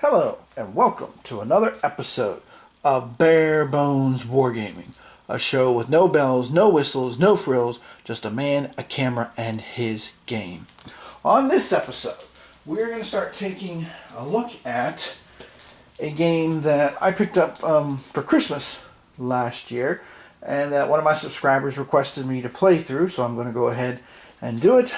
Hello, and welcome to another episode of Bare Bones Wargaming, a show with no bells, no whistles, no frills, just a man, a camera, and his game. On this episode, we're going to start taking a look at a game that I picked up for Christmas last year, and that one of my subscribers requested me to play through, so I'm going to go ahead and do it.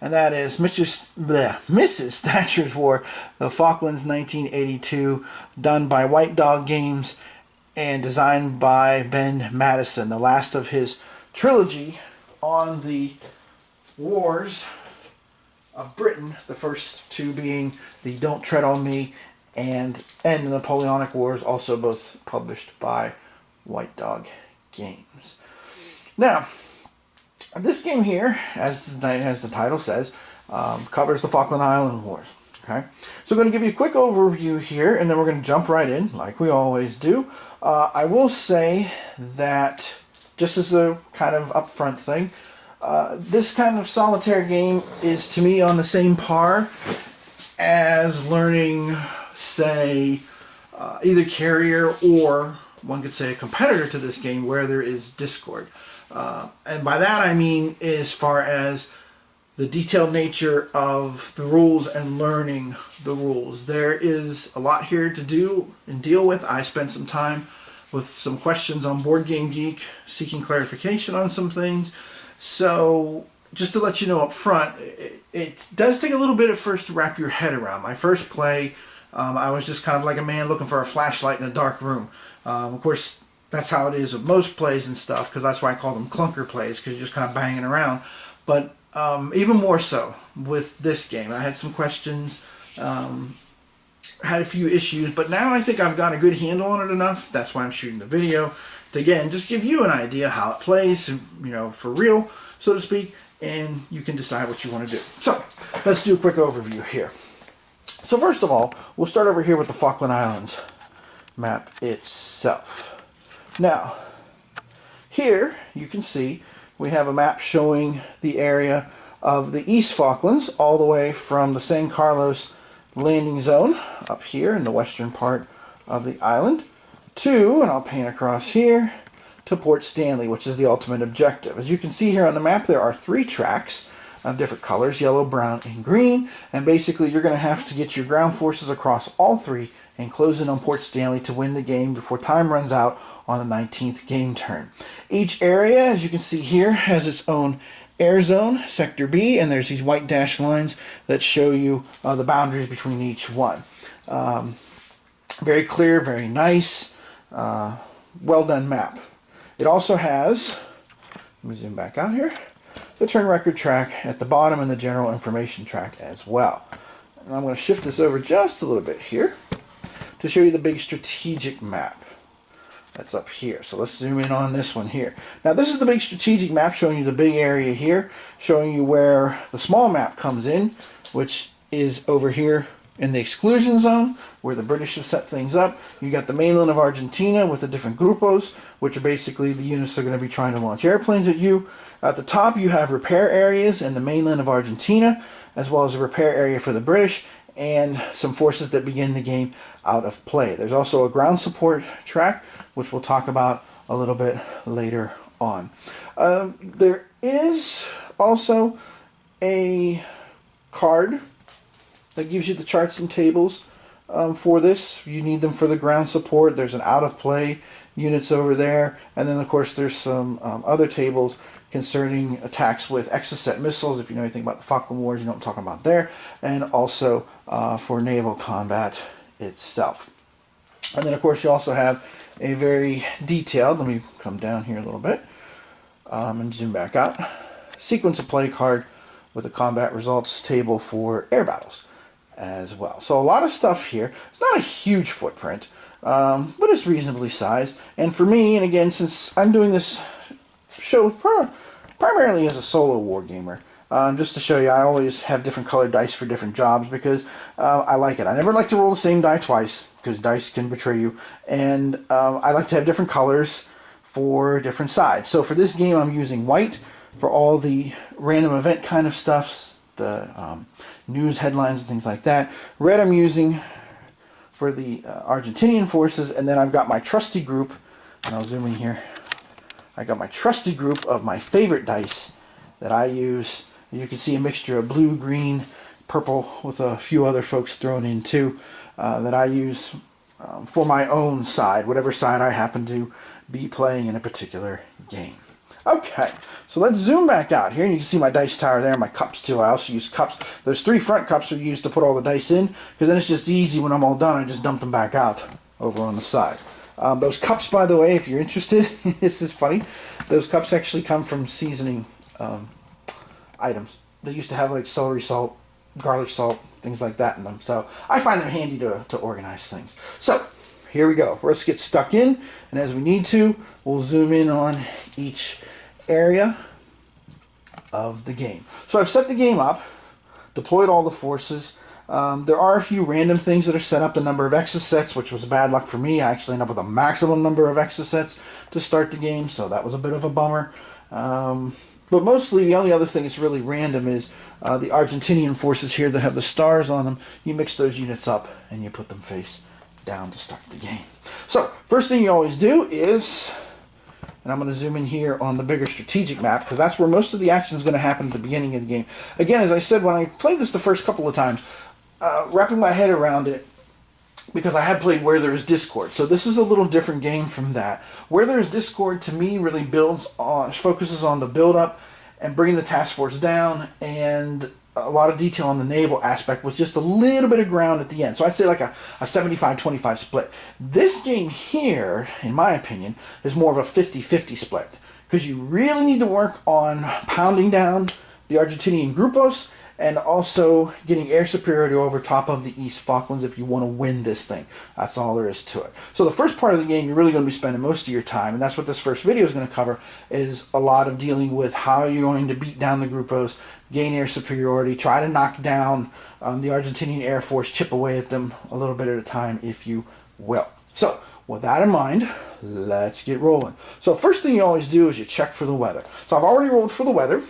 And that is Mrs. Thatcher's War, the Falklands 1982, done by White Dog Games and designed by Ben Madison, the last of his trilogy on the wars of Britain, the first two being the Don't Tread on Me and the Napoleonic Wars, also both published by White Dog Games. Now, this game here, as the title says, covers the Falkland Islands Wars. Okay, so I'm going to give you a quick overview here, and then we're going to jump right in, like we always do. I will say that, just as a kind of upfront thing, this kind of solitaire game is, to me, on the same par as learning, say, either Carrier or, one could say, a competitor to this game where there is Discord. And by that I mean as far as the detailed nature of the rules and learning the rules. There is a lot here to do and deal with. I spent some time with some questions on Board Game Geek seeking clarification on some things. So just to let you know up front, it does take a little bit at first to wrap your head around. My first play, I was just kind of like a man looking for a flashlight in a dark room. Of course, that's how it is with most plays and stuff, because that's why I call them clunker plays, because you're just kind of banging around. But even more so with this game. I had some questions, had a few issues, but now I think I've got a good handle on it enough. That's why I'm shooting the video, to again, just give you an idea how it plays, you know, for real, so to speak, and you can decide what you want to do. So, let's do a quick overview here. So first of all, we'll start over here with the Falkland Islands map itself. Now, here you can see we have a map showing the area of the East Falklands all the way from the San Carlos landing zone up here in the western part of the island to, and I'll paint across here, to Port Stanley, which is the ultimate objective. As you can see here on the map, there are 3 tracks of different colors, yellow, brown, and green, and basically you're going to have to get your ground forces across all 3 and close in on Port Stanley to win the game before time runs out on the 19th game turn. Each area, as you can see here, has its own air zone, Sector B, and there's these white dashed lines that show you the boundaries between each one. Very clear, very nice, well done map. It also has, let me zoom back out here, the turn record track at the bottom and the general information track as well. And I'm going to shift this over just a little bit here to show you the big strategic map that's up here. So let's zoom in on this one here. Now this is the big strategic map showing you the big area here, showing you where the small map comes in, which is over here in the exclusion zone where the British have set things up. You got the mainland of Argentina with the different grupos, which are basically the units that are going to be trying to launch airplanes at you. At the top you have repair areas in the mainland of Argentina, as well as a repair area for the British, and some forces that begin the game out of play. There's also a ground support track, which we'll talk about a little bit later on. There is also a card that gives you the charts and tables for this. You need them for the ground support. There's an out of play units over there, and then of course there's some other tables concerning attacks with Exocet missiles. If you know anything about the Falkland Wars, you know what I'm talking about there, and also for naval combat itself. And then of course you also have a very detailed, let me come down here a little bit and zoom back out, sequence of play card with a combat results table for air battles as well. So a lot of stuff here. It's not a huge footprint, but it's reasonably sized. And for me, and again, since I'm doing this show primarily as a solo wargamer, just to show you, I always have different colored dice for different jobs because I like it. I never like to roll the same die twice because dice can betray you, and I like to have different colors for different sides. So for this game I'm using white for all the random event kind of stuff, the news headlines and things like that. Red I'm using for the Argentinian forces, and then I've got my trusty group, and I'll zoom in here. I got my trusty group of my favorite dice that I use. You can see a mixture of blue, green, purple, with a few other folks thrown in too, that I use for my own side, whatever side I happen to be playing in a particular game. Okay, so let's zoom back out here, and you can see my dice tower there, my cups too. I also use cups. Those 3 front cups are used to put all the dice in, because then it's just easy when I'm all done, I just dump them back out over on the side. Those cups, by the way, if you're interested, this is funny, those cups actually come from seasoning items. They used to have like celery salt, garlic salt, things like that in them, so I find them handy to organize things. So here we go. Let's get stuck in, and as we need to, we'll zoom in on each area of the game. So I've set the game up, deployed all the forces. There are a few random things that are set up. The number of exocets, which was bad luck for me. I actually ended up with a maximum number of exocets to start the game, so that was a bit of a bummer. But mostly the only other thing that's really random is the Argentinian forces here that have the stars on them. You mix those units up and you put them face down to start the game. So first thing you always do is, and I'm going to zoom in here on the bigger strategic map, because that's where most of the action is going to happen at the beginning of the game. Again, as I said, when I played this the first couple of times, wrapping my head around it, because I had played Where There Is Discord, so this is a little different game from that. Where There Is Discord, to me, really focuses on the build-up and bringing the task force down, and a lot of detail on the naval aspect with just a little bit of ground at the end. So I'd say like a 75-25 split. This game here, in my opinion, is more of a 50-50 split, because you really need to work on pounding down the Argentinian grupos and also getting air superiority over top of the East Falklands if you want to win this thing. That's all there is to it. So the first part of the game, you're really going to be spending most of your time, and that's what this first video is going to cover, is a lot of dealing with how you're going to beat down the grupos, gain air superiority, try to knock down the Argentinian Air Force, chip away at them a little bit at a time, if you will. So with that in mind, let's get rolling. So first thing you always do is you check for the weather. So I've already rolled for the weather,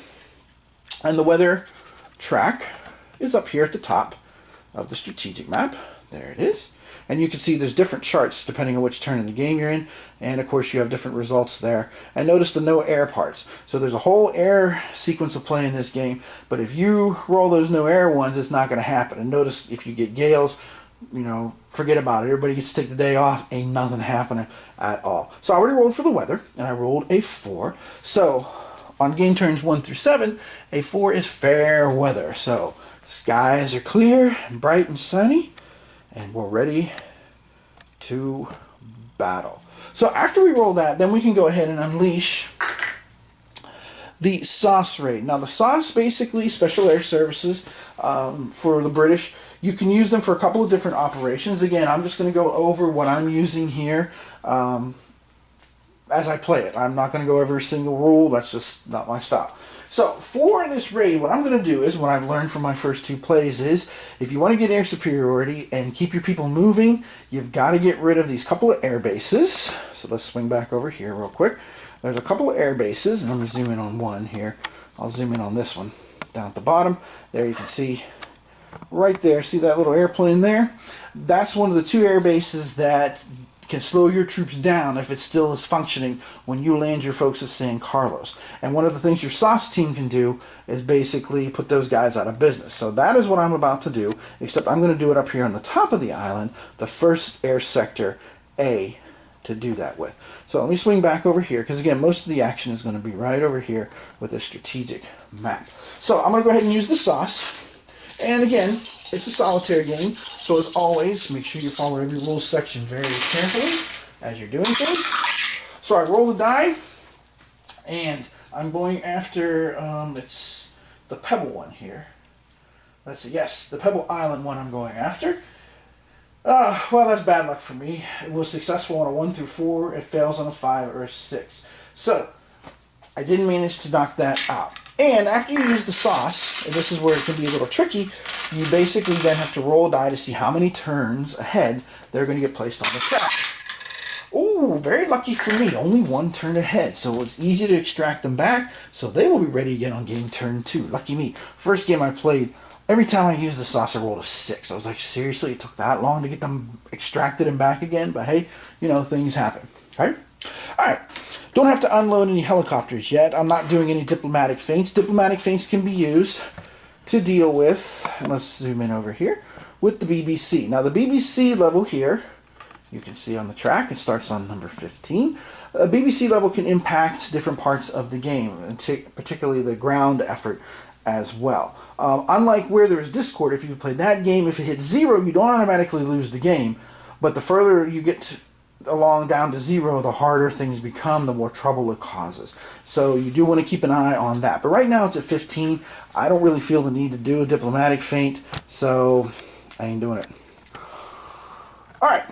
and the weather track is up here at the top of the strategic map. There it is. And you can see there's different charts depending on which turn in the game you're in, and of course you have different results there. And notice the no air parts. So there's a whole air sequence of play in this game, but if you roll those no air ones, it's not going to happen. And notice if you get gales, you know, forget about it. Everybody gets to take the day off. Ain't nothing happening at all. So I already rolled for the weather, and I rolled a 4. So on game turns 1 through 7, a 4 is fair weather. So skies are clear, and bright and sunny, and we're ready to battle. So after we roll that, then we can go ahead and unleash the SOS raid. Now the SOS, basically Special Air Services for the British. You can use them for a couple of different operations. Again, I'm just going to go over what I'm using here as I play it. I'm not going to go over a single rule. That's just not my style. So for this raid, what I'm going to do is, what I've learned from my first 2 plays is, if you want to get air superiority and keep your people moving, you've got to get rid of these couple of air bases. So let's swing back over here real quick. There's a couple of air bases, and let me zoom in on one here. I'll zoom in on this one down at the bottom. There you can see right there, see that little airplane there? That's one of the 2 air bases that can slow your troops down if it still is functioning when you land your folks at San Carlos. And one of the things your SOS team can do is basically put those guys out of business. So that is what I'm about to do, except I'm going to do it up here on the top of the island, the first air sector A, to do that with. So let me swing back over here, because again, most of the action is going to be right over here with the strategic map. So I'm going to go ahead and use the SOS. And again, it's a solitaire game, so as always, make sure you follow every rules section very carefully as you're doing things. So I roll the die, and I'm going after, it's the Pebble one here. Let's see, yes, the Pebble Island one I'm going after. Well, that's bad luck for me. It was successful on a 1 through 4, it fails on a 5 or a 6. So, I didn't manage to knock that out. And after you use the SOS, and this is where it can be a little tricky, you basically then have to roll a die to see how many turns ahead they're going to get placed on the track. Ooh, very lucky for me, only 1 turn ahead, so it was easy to extract them back, so they will be ready again on game turn 2. Lucky me. First game I played, Every time I used the sauce, I rolled a 6. I was like, seriously, it took that long to get them extracted and back again? But hey, you know, things happen. Okay? Alright. Don't have to unload any helicopters yet. I'm not doing any diplomatic feints. Diplomatic feints can be used to deal with, and let's zoom in over here, with the BBC. Now the BBC level here, you can see on the track, it starts on number 15. A BBC level can impact different parts of the game, and particularly the ground effort as well. Unlike where there's Discord, if you play that game, if it hits 0, you don't automatically lose the game. But the further you get along down to 0, the harder things become, the more trouble it causes. So you do want to keep an eye on that. But right now it's at 15. I don't really feel the need to do a diplomatic feint, so I ain't doing it. Alright.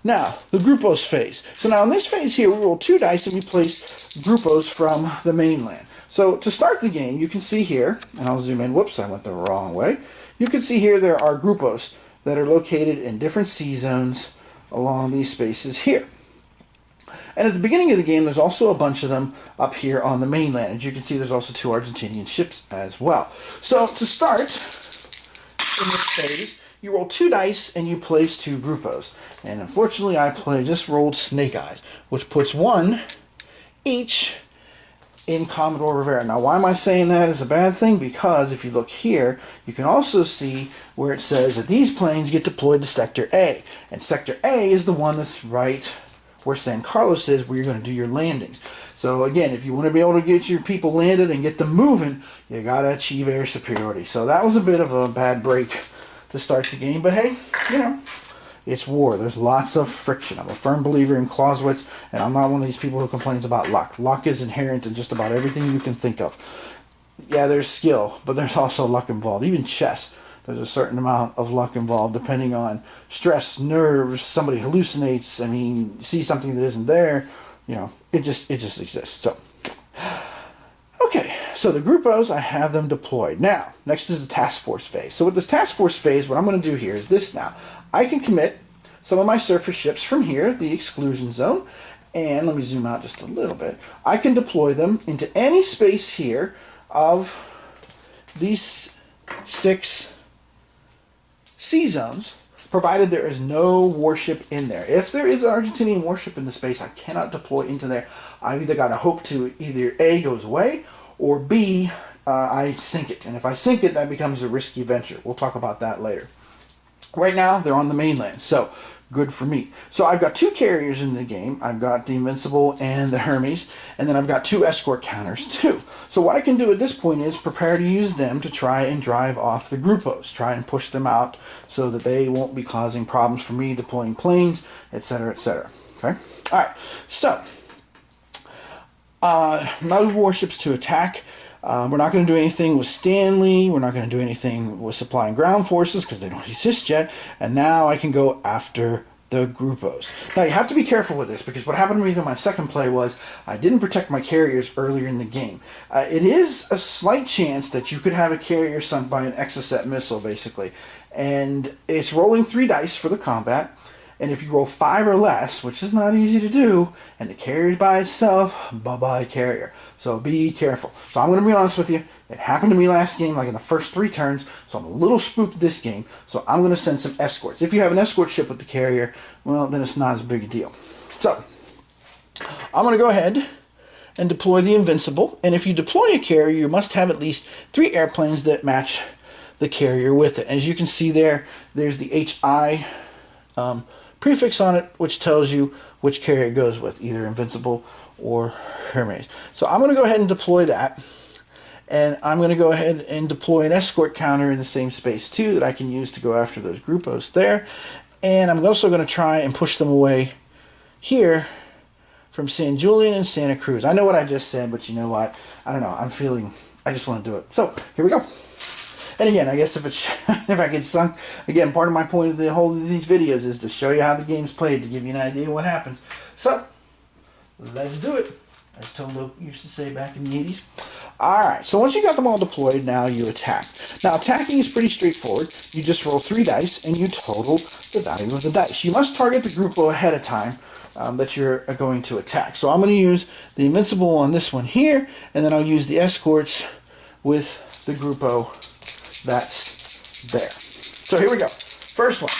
Now, the Grupos phase. So now in this phase here, we roll 2 dice and we place Grupos from the mainland. So to start the game, you can see here, and I'll zoom in, whoops, I went the wrong way. You can see here there are Grupos that are located in different sea zones along these spaces here. And at the beginning of the game, there's also a bunch of them up here on the mainland. As you can see, there's also 2 Argentinian ships as well. So to start in this phase, you roll 2 dice and you place 2 Grupos. And unfortunately, I just rolled Snake Eyes, which puts 1 each in Commodore Rivera. Now, why am I saying that is a bad thing? Because if you look here, you can also see where it says that these planes get deployed to Sector A. And Sector A is the one that's right where San Carlos is, where you're going to do your landings. So again, if you want to be able to get your people landed and get them moving, you got to achieve air superiority. So that was a bit of a bad break to start the game. But hey, you know, it's war. There's lots of friction. I'm a firm believer in Clausewitz, and I'm not one of these people who complains about luck. Luck is inherent in just about everything you can think of. Yeah, there's skill, but there's also luck involved. Even chess, there's a certain amount of luck involved depending on stress, nerves, somebody hallucinates, I mean, see something that isn't there, you know, it just exists. So, okay, so the Grupos, I have them deployed. Now, next is the task force phase. So with this task force phase, what I'm going to do here is this now. I can commit some of my surface ships from here, the exclusion zone, and let me zoom out just a little bit. I can deploy them into any space here of these 6 sea zones, provided there is no warship in there. If there is an Argentinian warship in the space, I cannot deploy into there. I've either got to hope to either A, goes away, or B, I sink it. And if I sink it, that becomes a risky venture. We'll talk about that later. Right now, they're on the mainland, so good for me. So I've got 2 carriers in the game. I've got the Invincible and the Hermes, and then I've got 2 escort counters too. So what I can do at this point is prepare to use them to try and drive off the Grupos, try and push them out so that they won't be causing problems for me deploying planes, etc., etc. Okay? All right, so no warships to attack. We're not going to do anything with Stanley. We're not going to do anything with supplying ground forces because they don't exist yet. And now I can go after the Grupos. Now you have to be careful with this because what happened to me in my second play was I didn't protect my carriers earlier in the game. It is a slight chance that you could have a carrier sunk by an Exocet missile basically. And it's rolling 3 dice for the combat. And if you roll 5 or less, which is not easy to do, and the carrier's by itself, bye-bye carrier. So be careful. So I'm going to be honest with you. It happened to me last game, like in the first 3 turns, so I'm a little spooked this game. So I'm going to send some escorts. If you have an escort ship with the carrier, well, then it's not as big a deal. So I'm going to go ahead and deploy the Invincible. And if you deploy a carrier, you must have at least 3 airplanes that match the carrier with it. As you can see there, there's the HI prefix on it, which tells you which carrier it goes with, either Invincible or Hermes. So I'm going to go ahead and deploy that, and I'm going to go ahead and deploy an escort counter in the same space too that I can use to go after those Grupos there. And I'm also going to try and push them away here from San Julian and Santa Cruz. I know what I just said, but you know what? I don't know. I just want to do it. So here we go. And again, I guess if I get sunk, again, part of my point of the whole of these videos is to show you how the game's played, to give you an idea of what happens. So, let's do it. As Tondo used to say back in the 80s. Alright, so once you got them all deployed, now you attack. Now, attacking is pretty straightforward. You just roll 3 dice, and you total the value of the dice. You must target the Grupo ahead of time that you're going to attack. So I'm going to use the Invincible on this one here, and then I'll use the escorts with the Grupo that's there. So here we go. First one.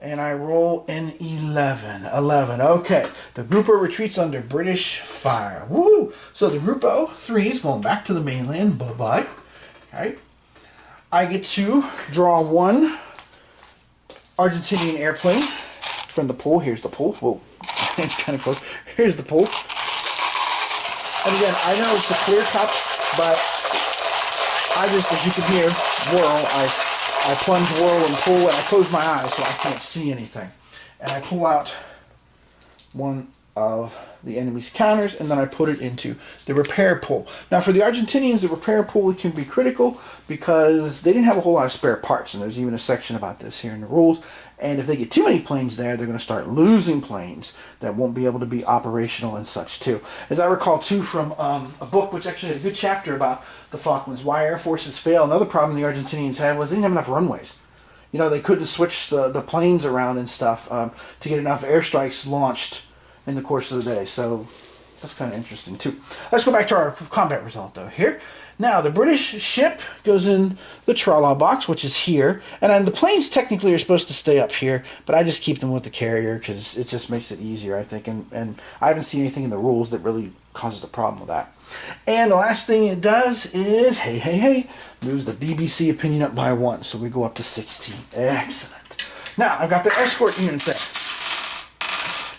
And I roll an 11. 11. Okay. The Grupo retreats under British fire. Woo! So the Grupo 3 is going back to the mainland. Bye-bye. Okay. I get to draw one Argentinian airplane from the pool. Here's the pool. Whoa. It's kind of close. Here's the pool. And again, I know it's a clear cup, but I just, as you can hear, whirl. I plunge, whirl, and pull, and I close my eyes so I can't see anything. And I pull out one of the enemy's counters, and then I put it into the repair pool. Now, for the Argentinians, the repair pool can be critical because they didn't have a whole lot of spare parts, and there's even a section about this here in the rules. And if they get too many planes there, they're going to start losing planes that won't be able to be operational and such, too. As I recall, too, from a book which actually had a good chapter about the Falklands, why air forces fail. Another problem the Argentinians had was they didn't have enough runways. You know, they couldn't switch the planes around and stuff to get enough airstrikes launched in the course of the day. So that's kind of interesting, too. Let's go back to our combat result, though, here. Now, the British ship goes in the Trala box, which is here. And then the planes technically are supposed to stay up here, but I just keep them with the carrier because it just makes it easier, I think. And I haven't seen anything in the rules that really causes a problem with that. And the last thing it does is, hey, moves the BBC opinion up by 1. So we go up to 16. Excellent. Now, I've got the escort unit there.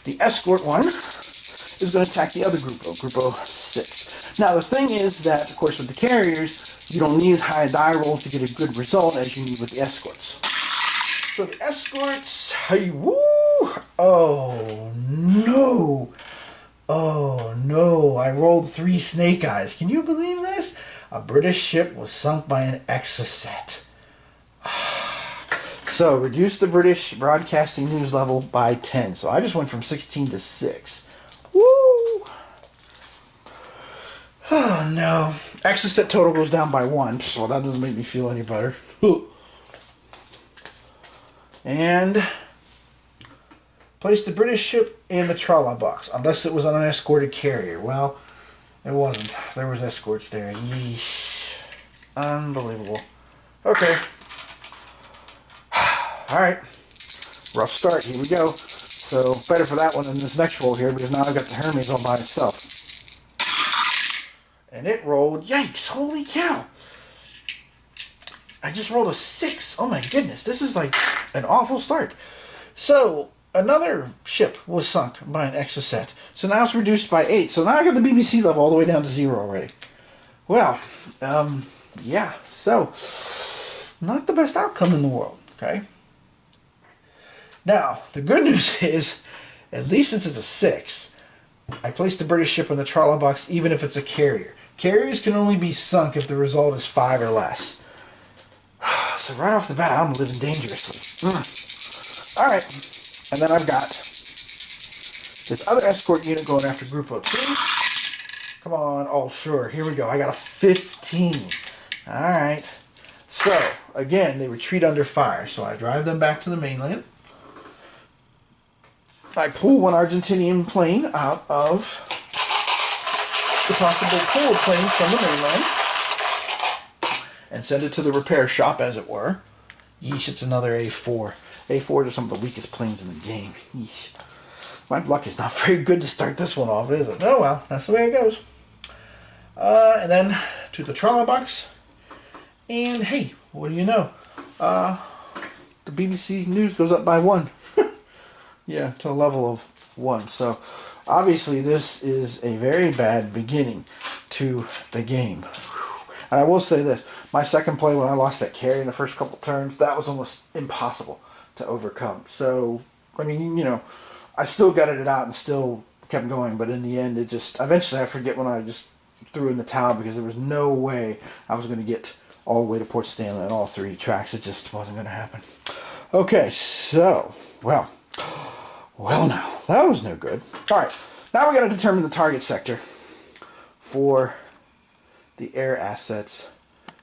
The escort one is going to attack the other Grupo 6. Now, the thing is that, of course, with the carriers, you don't need high die rolls to get a good result as you need with the escorts. So the escorts, hey, woo! Oh, no. Oh, no. I rolled 3 snake eyes. Can you believe this? A British ship was sunk by an Exocet. So, reduce the British broadcasting news level by 10. So, I just went from 16 to 6. Woo! Oh, no. Exocet total goes down by 1. So, that doesn't make me feel any better. And place the British ship in the Trala box, unless it was on an escorted carrier. Well, it wasn't. There was escorts there. Yeesh. Unbelievable. Okay. Alright. Rough start. Here we go. So, better for that one than this next roll here, because now I've got the Hermes all by itself. And it rolled, yikes, holy cow. I just rolled a 6. Oh my goodness, this is like an awful start. So, another ship was sunk by an Exocet. So now it's reduced by 8. So now I got the BBC level all the way down to 0 already. Well, yeah. So, not the best outcome in the world, okay? Now, the good news is, at least since it's a 6, I placed the British ship in the Trala box even if it's a carrier. Carriers can only be sunk if the result is 5 or less. So right off the bat, I'm living dangerously. Alright, and then I've got this other escort unit going after Grupo 2. Come on, oh sure, here we go. I got a 15. Alright, so again, they retreat under fire. So I drive them back to the mainland. I pull one Argentinian plane out of the possible pool of planes from the mainland and send it to the repair shop, as it were. Yeesh, it's another A4. A4s are some of the weakest planes in the game. Yeesh. My luck is not very good to start this one off, is it? Oh well, that's the way it goes. And then to the Trala box. And hey, what do you know? The BBC News goes up by 1. Yeah, to a level of 1. So, obviously, this is a very bad beginning to the game. And I will say this. My second play, when I lost that carry in the first couple turns, that was almost impossible to overcome. So, I mean, you know, I still gutted it out and still kept going. But in the end, it just... Eventually, I forget when I just threw in the towel because there was no way I was going to get all the way to Port Stanley on all 3 tracks. It just wasn't going to happen. Okay, so, well, now, that was no good. Alright, now we're going to determine the target sector for the air assets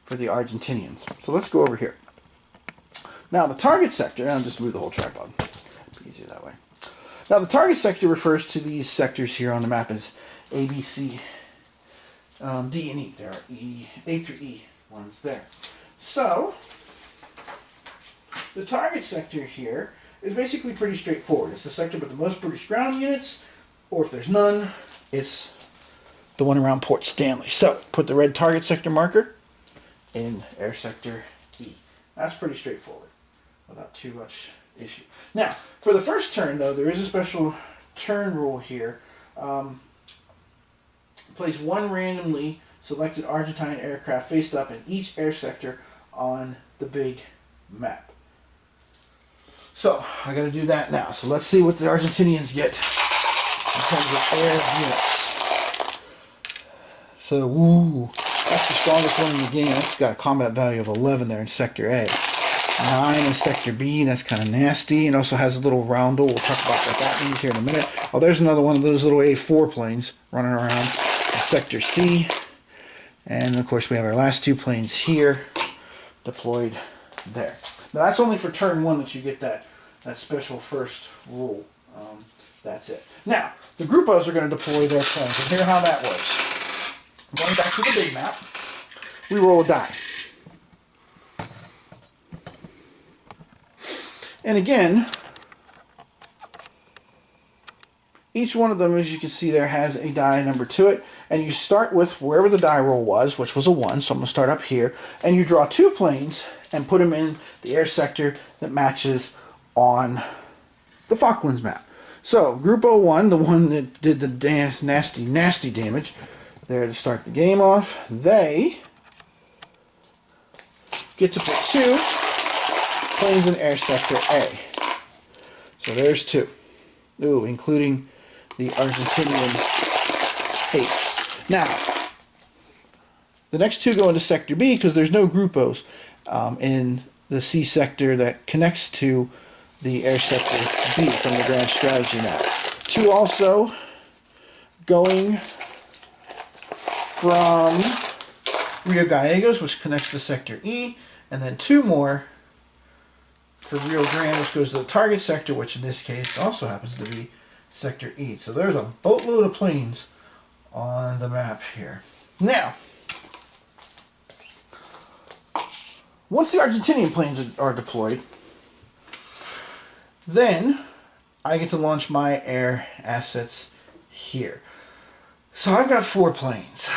for the Argentinians. So let's go over here. Now, the target sector, I'll just move the whole tripod. Be easier that way. Now, the target sector refers to these sectors here on the map as A, B, C, D and E. There are A through E ones there. So, the target sector here is basically pretty straightforward. It's the sector with the most British ground units, or if there's none, it's the one around Port Stanley. So, put the red target sector marker in Air Sector E. That's pretty straightforward, without too much issue. Now, for the first turn, though, there is a special turn rule here. Place one randomly selected Argentine aircraft faced up in each air sector on the big map. So, I got to do that now. So let's see what the Argentinians get in terms of air units. So, ooh, that's the strongest one in the game. That's got a combat value of 11 there in Sector A. 9 in Sector B, that's kind of nasty. It also has a little roundel. We'll talk about what that means here in a minute. Oh, there's another one of those little A4 planes running around in Sector C. And, of course, we have our last two planes here deployed there. Now, that's only for turn one that you get that special first rule. That's it. Now, the Grupos are going to deploy their planes. And here's how that works. Going back to the big map, we roll a die. And again, each one of them, as you can see there, has a die number to it. And you start with wherever the die roll was, which was a 1. So I'm going to start up here. And you draw 2 planes and put them in the air sector that matches on the Falklands map. So, Group 01, the one that did the nasty, nasty damage, there to start the game off, they get to put 2 planes in Air Sector A. So there's 2. Ooh, including the Argentinian ace. Now, the next 2 go into Sector B because there's no Grupos in the C sector that connects to the Air Sector B from the Grand Strategy map. 2 also going from Rio Gallegos, which connects to Sector E, and then 2 more for Rio Grande, which goes to the target sector, which in this case also happens to be Sector E. So there's a boatload of planes on the map here. Now, once the Argentinian planes are deployed, then I get to launch my air assets here. So I've got 4 planes.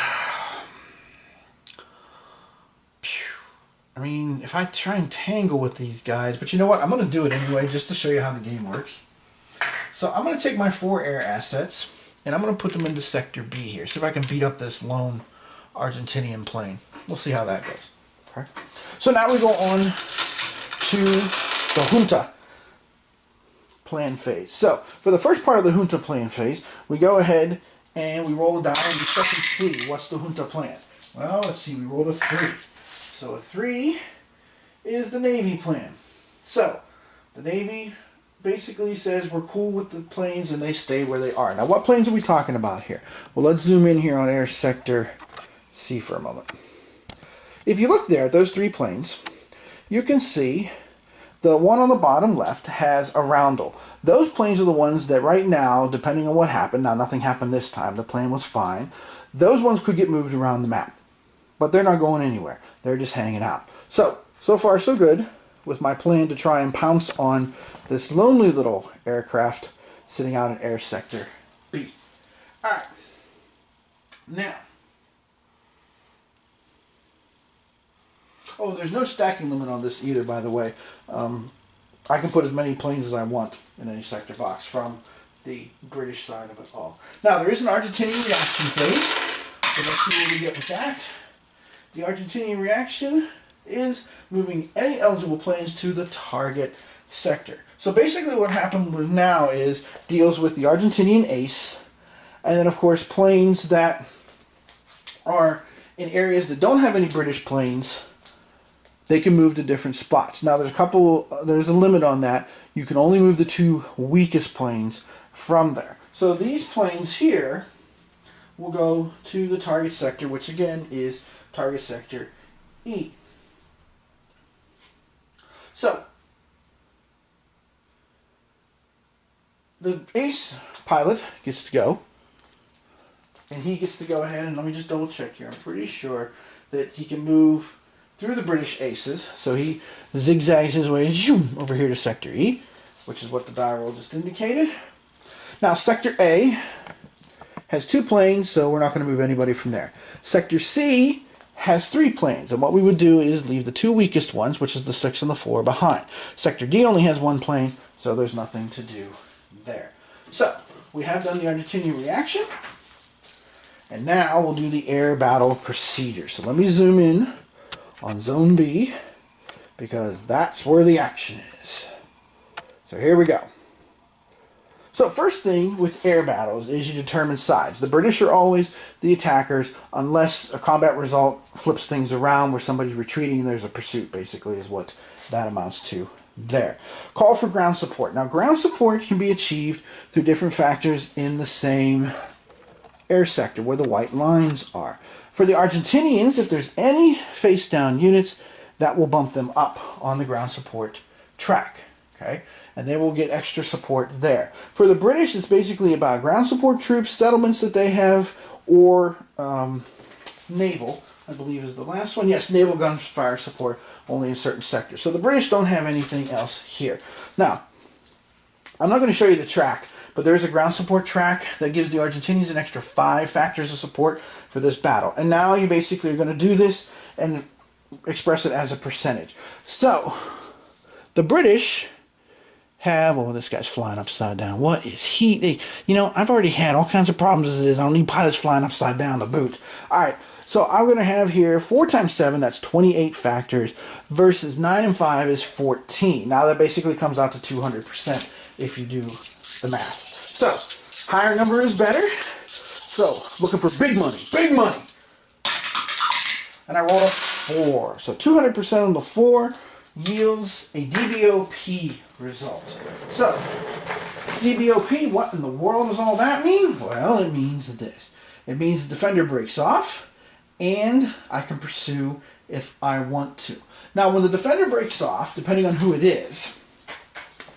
I mean, if I try and tangle with these guys, but you know what? I'm going to do it anyway just to show you how the game works. So I'm going to take my 4 air assets and I'm going to put them into Sector B here. See if I can beat up this lone Argentinian plane. We'll see how that goes. Okay. So now we go on to the Junta plan phase. So for the first part of the Junta plan phase, we go ahead and we roll a die and we check and see what's the Junta plan. Well, let's see. We rolled a 3. So a 3 is the Navy plan. So the Navy basically says we're cool with the planes and they stay where they are. Now what planes are we talking about here? Well, let's zoom in here on Air Sector C for a moment. If you look there at those 3 planes, you can see the one on the bottom left has a roundel. Those planes are the ones that right now, depending on what happened, now nothing happened this time, the plane was fine, those ones could get moved around the map. But they're not going anywhere. They're just hanging out. So far so good with my plan to try and pounce on this lonely little aircraft sitting out in Air Sector B. Alright. Now. Oh, there's no stacking limit on this either, by the way. I can put as many planes as I want in any sector box from the British side of it all. Now, there is an Argentinian reaction phase. So let's see what we get with that. The Argentinian reaction is moving any eligible planes to the target sector. So basically what happened now is deals with the Argentinian ace, and then of course planes that are in areas that don't have any British planes, they can move to different spots. Now there's a limit on that. You can only move the 2 weakest planes from there. So these planes here will go to the target sector, which again is target sector E. So, the ace pilot gets to go. and he gets to go ahead, and let me just double check here. I'm pretty sure that he can move through the British aces. So he zigzags his way over here to Sector E, which is what the die roll just indicated. Now Sector A has 2 planes, so we're not going to move anybody from there. Sector C has 3 planes, and what we would do is leave the 2 weakest ones, which is the 6 and the 4, behind. Sector D only has 1 plane, so there's nothing to do there. So we have done the Argentinian reaction, and now we'll do the air battle procedure. So let me zoom in on Zone B, because that's where the action is. So here we go. So first thing with air battles is you determine sides. The British are always the attackers unless a combat result flips things around where somebody's retreating and there's a pursuit, basically, is what that amounts to there. Call for ground support. Now ground support can be achieved through different factors in the same air sector where the white lines are. For the Argentinians, if there's any face-down units, that will bump them up on the ground support track. Okay? And they will get extra support there. For the British, it's basically about ground support troops, settlements that they have, or naval, I believe is the last one. Yes, naval gunfire support only in certain sectors. So the British don't have anything else here. Now, I'm not going to show you the track, but there's a ground support track that gives the Argentinians an extra 5 factors of support for this battle. And now you basically are going to do this and express it as a percentage. So, the British have, oh, this guy's flying upside down. What is he? You know, I've already had all kinds of problems as it is. I don't need pilots flying upside down to boot. All right, so I'm going to have here 4 times 7, that's 28 factors, versus 9 and 5 is 14. Now that basically comes out to 200% if you do the math. So, higher number is better. So, looking for big money, big money. And I rolled a 4. So 200% on the 4 yields a DBOP result. So, DBOP, what in the world does all that mean? Well, it means this. It means the defender breaks off, and I can pursue if I want to. Now, when the defender breaks off, depending on who it is,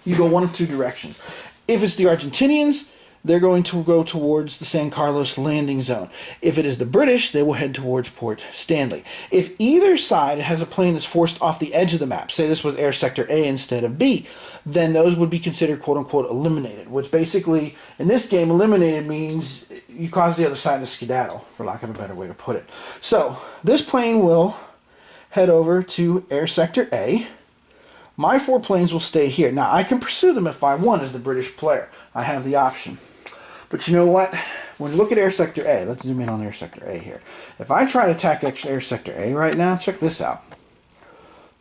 you go one of 2 directions. If it's the Argentinians, they're going to go towards the San Carlos landing zone. If it is the British, they will head towards Port Stanley. If either side has a plane that's forced off the edge of the map, say this was Air Sector A instead of B, then those would be considered quote-unquote eliminated, which basically, in this game, eliminated means you cause the other side to skedaddle, for lack of a better way to put it. So, this plane will head over to Air Sector A. My 4 planes will stay here. Now, I can pursue them if I want as the British player. I have the option. But you know what? When you look at Air Sector A, let's zoom in on Air Sector A here. If I try to attack Air Sector A right now, check this out.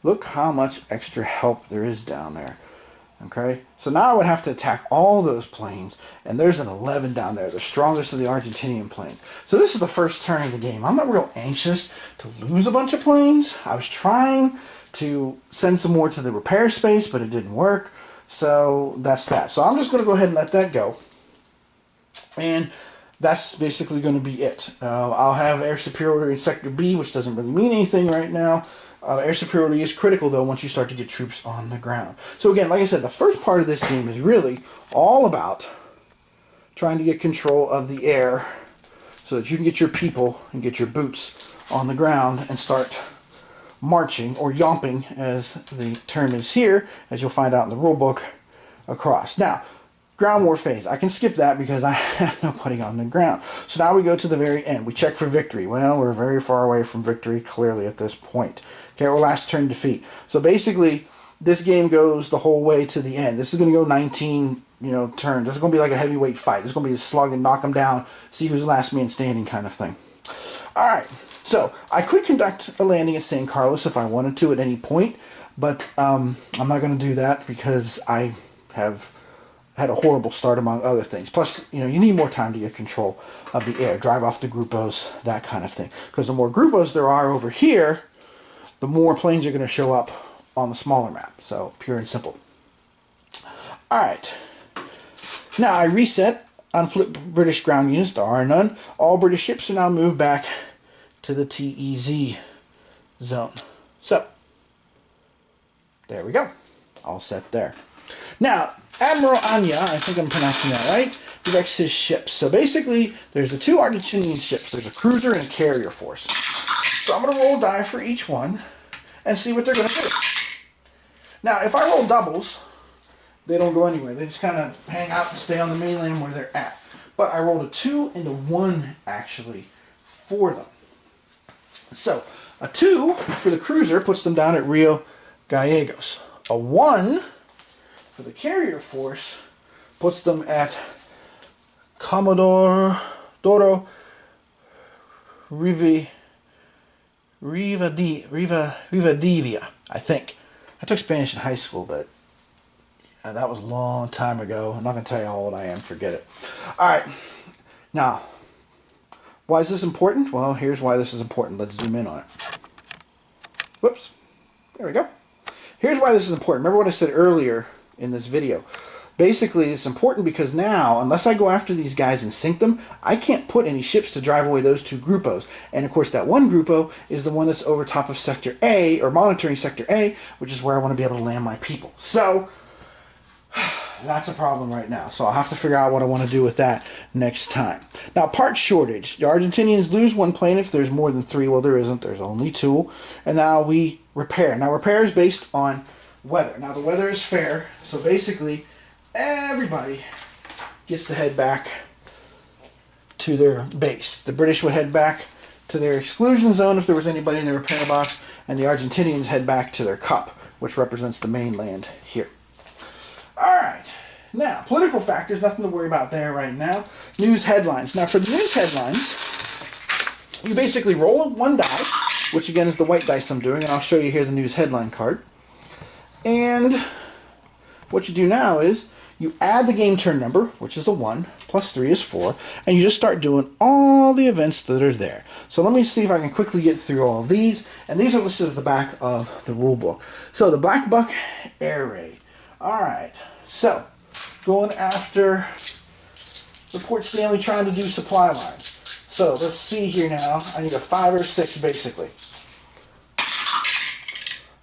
Look how much extra help there is down there. Okay? So now I would have to attack all those planes, and there's an 11 down there, the strongest of the Argentinian planes. So this is the first turn of the game. I'm not real anxious to lose a bunch of planes. I was trying to send some more to the repair space, but it didn't work. So that's that. So I'm just going to go ahead and let that go. And that's basically going to be it. I'll have air superiority in Sector B, which doesn't really mean anything right now. Air superiority is critical, though, once you start to get troops on the ground. So again, like I said, the first part of this game is really all about trying to get control of the air so that you can get your people and get your boots on the ground and start marching, or yomping, as the term is here, as you'll find out in the rule book, across. Now, ground war phase. I can skip that because I have nobody on the ground. So now we go to the very end. We check for victory. Well, we're very far away from victory, clearly, at this point. Okay, our last turn defeat. So basically, this game goes the whole way to the end. This is going to go 19, turns. This is going to be like a heavyweight fight. This is going to be a slug and knock them down, see who's the last man standing kind of thing. Alright, so I could conduct a landing at San Carlos if I wanted to at any point, but I'm not going to do that because I have had a horrible start among other things. Plus, you need more time to get control of the air, drive off the grupos, that kind of thing. Because the more grupos there are over here, the more planes are going to show up on the smaller map. So, pure and simple. Alright. Now, I reset, unflip British ground units, there are none. All British ships are now moved back to the TEZ zone. So, there we go. All set there. Now, Admiral Anya, I think I'm pronouncing that right, directs his ships. So basically, there's the two Argentinian ships. There's a cruiser and a carrier force. So I'm going to roll a die for each one and see what they're going to do. Now, if I roll doubles, they don't go anywhere. They just kind of hang out and stay on the mainland where they're at. But I rolled a 2 and a 1, actually, for them. So, a 2 for the cruiser puts them down at Rio Gallegos. A 1 for the carrier force puts them at Commodoro Rivadavia, I think. I took Spanish in high school, but that was a long time ago. I'm not going to tell you how old I am. Forget it. Alright. Now, why is this important? Well, here's why this is important. Let's zoom in on it. Whoops. There we go. Here's why this is important. Remember what I said earlier in this video. Basically, it's important because now, unless I go after these guys and sink them, I can't put any ships to drive away those two grupos. And of course, that one grupo is the one that's over top of Sector A, or monitoring Sector A, which is where I want to be able to land my people. So, that's a problem right now. So I'll have to figure out what I want to do with that next time. Now, part shortage. The Argentinians lose one plane if there's more than 3. Well, there isn't. There's only 2. And now we repair. Now, repair is based on weather. Now, the weather is fair. So basically, everybody gets to head back to their base. The British would head back to their exclusion zone if there was anybody in the repair box. And the Argentinians head back to their cup, which represents the mainland here. Alright, now, political factors, nothing to worry about there right now. News headlines. Now, for the news headlines, you basically roll one die, which again is the white dice I'm doing, and I'll show you here the news headline card. And what you do now is you add the game turn number, which is a 1, plus 3 is 4, and you just start doing all the events that are there. So let me see if I can quickly get through all of these, and these are listed at the back of the rule book. So, the Black Buck Air Raid. Alright, so, going after the Port Stanley trying to do supply lines. So, let's see here now. I need a 5 or 6, basically.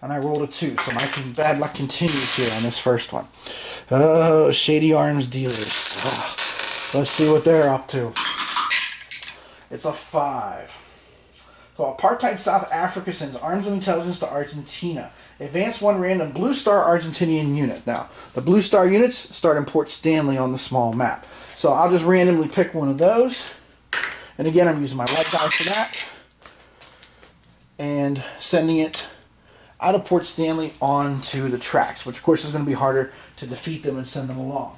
And I rolled a 2, so my bad luck continues here on this first one. Oh, shady arms dealers. Oh, let's see what they're up to. It's a 5. So, apartheid South Africa sends arms and intelligence to Argentina. Advance one random Blue Star Argentinian unit. Now, the Blue Star units start in Port Stanley on the small map. So I'll just randomly pick one of those. And again, I'm using my white die for that. And sending it out of Port Stanley onto the tracks, which of course is going to be harder to defeat them and send them along.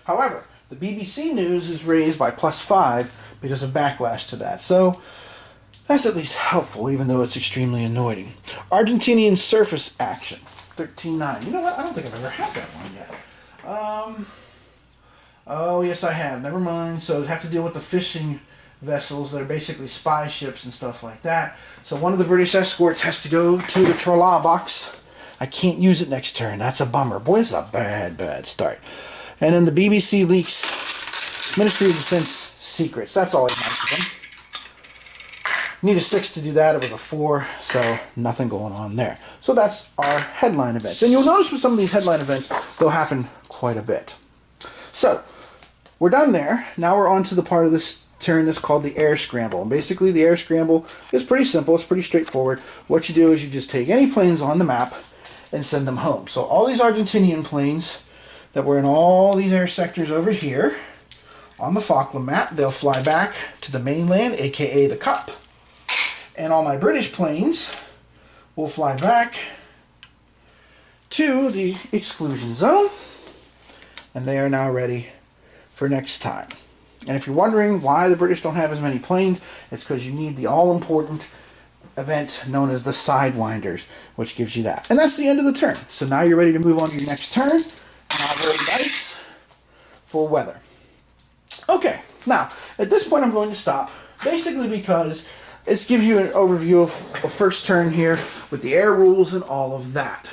However, the BBC News is raised by +5 because of backlash to that. So, that's at least helpful, even though it's extremely annoying. Argentinian surface action, 13.9. You know what? I don't think I've ever had that one yet. Oh, yes, I have. Never mind. So, I have to deal with the fishing vessels that are basically spy ships and stuff like that. So, one of the British escorts has to go to the Trolla box. I can't use it next turn. That's a bummer. Boy, it's a bad, bad start. And then the BBC leaks Ministry of Defense secrets. That's always nice of them. Need a 6 to do that. It was a 4, so nothing going on there. So that's our headline events. And you'll notice with some of these headline events, they'll happen quite a bit. So, we're done there. Now we're on to the part of this turn that's called the Air Scramble. And basically, the Air Scramble is pretty simple. It's pretty straightforward. What you do is you just take any planes on the map and send them home. So all these Argentinian planes that were in all these air sectors over here on the Falkland map, they'll fly back to the mainland, aka the Cup. And all my British planes will fly back to the exclusion zone. And they are now ready for next time. And if you're wondering why the British don't have as many planes, it's because you need the all-important event known as the Sidewinders, which gives you that. And that's the end of the turn. So now you're ready to move on to your next turn. And I'll roll the dice for weather. Okay, now, at this point I'm going to stop, basically because this gives you an overview of first turn here with the air rules and all of that.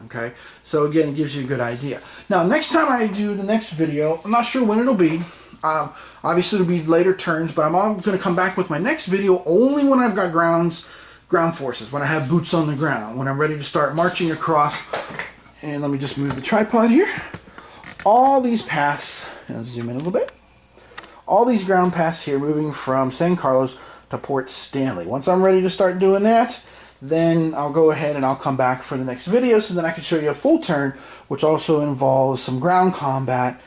Okay, so again, it gives you a good idea. Now, next time I do the next video, I'm not sure when it'll be. Obviously, it'll be later turns, but I'm going to come back with my next video only when I've got ground forces, when I have boots on the ground, when I'm ready to start marching across. And let me just move the tripod here. all these paths, and let's zoom in a little bit, all these ground paths here moving from San Carlos to Port Stanley. Once I'm ready to start doing that, then I'll go ahead and I'll come back for the next video so then I can show you a full turn, which also involves some ground combat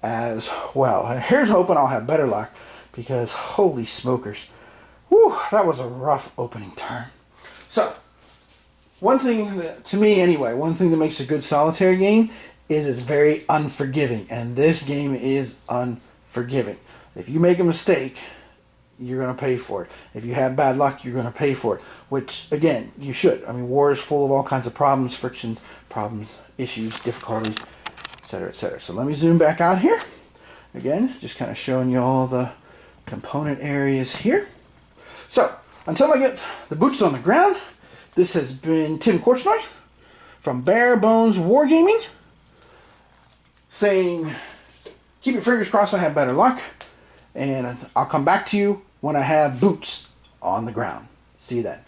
as well. Here's hoping I'll have better luck, because holy smokers, whew, that was a rough opening turn. So, one thing that, to me anyway, one thing that makes a good solitaire game is it's very unforgiving, and this game is unforgiving. If you make a mistake, you're going to pay for it. If you have bad luck, you're going to pay for it, which, again, you should. I mean, war is full of all kinds of problems, frictions, problems, issues, difficulties, etc., etc. So let me zoom back out here. Again, just kind of showing you all the component areas here. So, until I get the boots on the ground, this has been Tim Korchnoi from Bare Bones Wargaming, saying, keep your fingers crossed I have better luck, and I'll come back to you when I have boots on the ground. See you then.